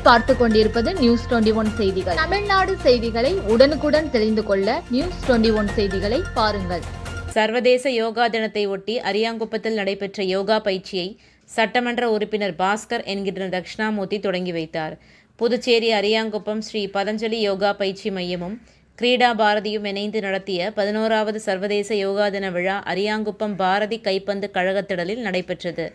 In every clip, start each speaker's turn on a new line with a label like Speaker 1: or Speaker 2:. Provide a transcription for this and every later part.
Speaker 1: நீங்கள் பார்த்து கொண்டிருப்பது நியூஸ் 21 செய்திகள். தமிழ்நாடு செய்திகளை உடனுக்குடன் தெரிந்து கொள்ள நியூஸ் 21 செய்திகளை பாருங்கள்.
Speaker 2: சர்வதேச யோகா தினத்தை ஒட்டி அரியாங்குப்பத்தில் நடைபெற்ற யோகா பயிற்சியை சட்டமன்ற உறுப்பினர் பாஸ்கர் என்கின்ற தட்சிணாமூர்த்தி தொடங்கி வைத்தார். புதுச்சேரி அரியாங்குப்பம் ஸ்ரீ பதஞ்சலி யோகா பயிற்சி மையமும் கிரீடா பாரதியும் இணைந்து நடத்திய 11வது சர்வதேச யோகா தின விழா அரியாங்குப்பம் பாரதி கைப்பந்து கழகத்திடலில் நடைபெற்றது.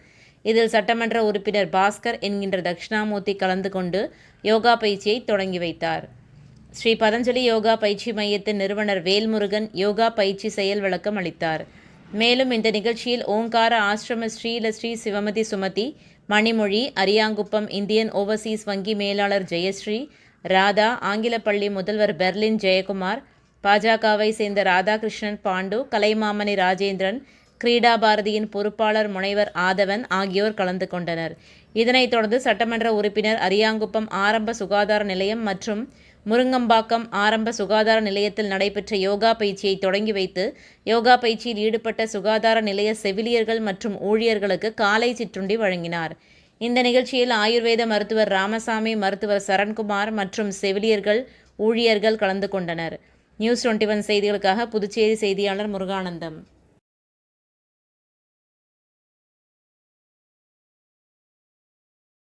Speaker 2: இதில் சட்டமன்ற உறுப்பினர் பாஸ்கர் என்கின்ற தட்சிணாமூர்த்தி கலந்து கொண்டு யோகா பயிற்சியை தொடங்கி வைத்தார். ஸ்ரீ பதஞ்சலி யோகா பயிற்சி மையத்தின் நிறுவனர் வேல்முருகன் யோகா பயிற்சி செயல் விளக்கம் அளித்தார். மேலும் இந்த நிகழ்ச்சியில் ஓங்கார ஆசிரம ஸ்ரீ சிவமதி சுமதி, மணிமொழி, அரியாங்குப்பம் இந்தியன் ஓவர்சீஸ் வங்கி மேலாளர் ஜெயஸ்ரீ, ராதா, ஆங்கிலப்பள்ளி முதல்வர் பெர்லின் ஜெயக்குமார், பாஜகவை சேர்ந்த ராதாகிருஷ்ணன் பாண்டு, கலைமாமணி ராஜேந்திரன், கிரீடா பாரதியின் பொறுப்பாளர் முனைவர் ஆதவன் ஆகியோர் கலந்து கொண்டனர். இதனைத் தொடர்ந்து சட்டமன்ற உறுப்பினர் அரியாங்குப்பம் ஆரம்ப சுகாதார நிலையம் மற்றும் முருங்கம்பாக்கம் ஆரம்ப சுகாதார நிலையத்தில் நடைபெற்ற யோகா பயிற்சியை தொடங்கி வைத்து யோகா பயிற்சியில் ஈடுபட்ட சுகாதார நிலைய செவிலியர்கள் மற்றும் ஊழியர்களுக்கு காலை சிற்றுண்டி வழங்கினார். இந்த நிகழ்ச்சியில் ஆயுர்வேத மருத்துவர் ராமசாமி, மருத்துவர் சரண்குமார் மற்றும் செவிலியர்கள், ஊழியர்கள் கலந்து கொண்டனர். நியூஸ் 21 செய்திகளுக்காக புதுச்சேரி செய்தியாளர் முருகானந்தம்.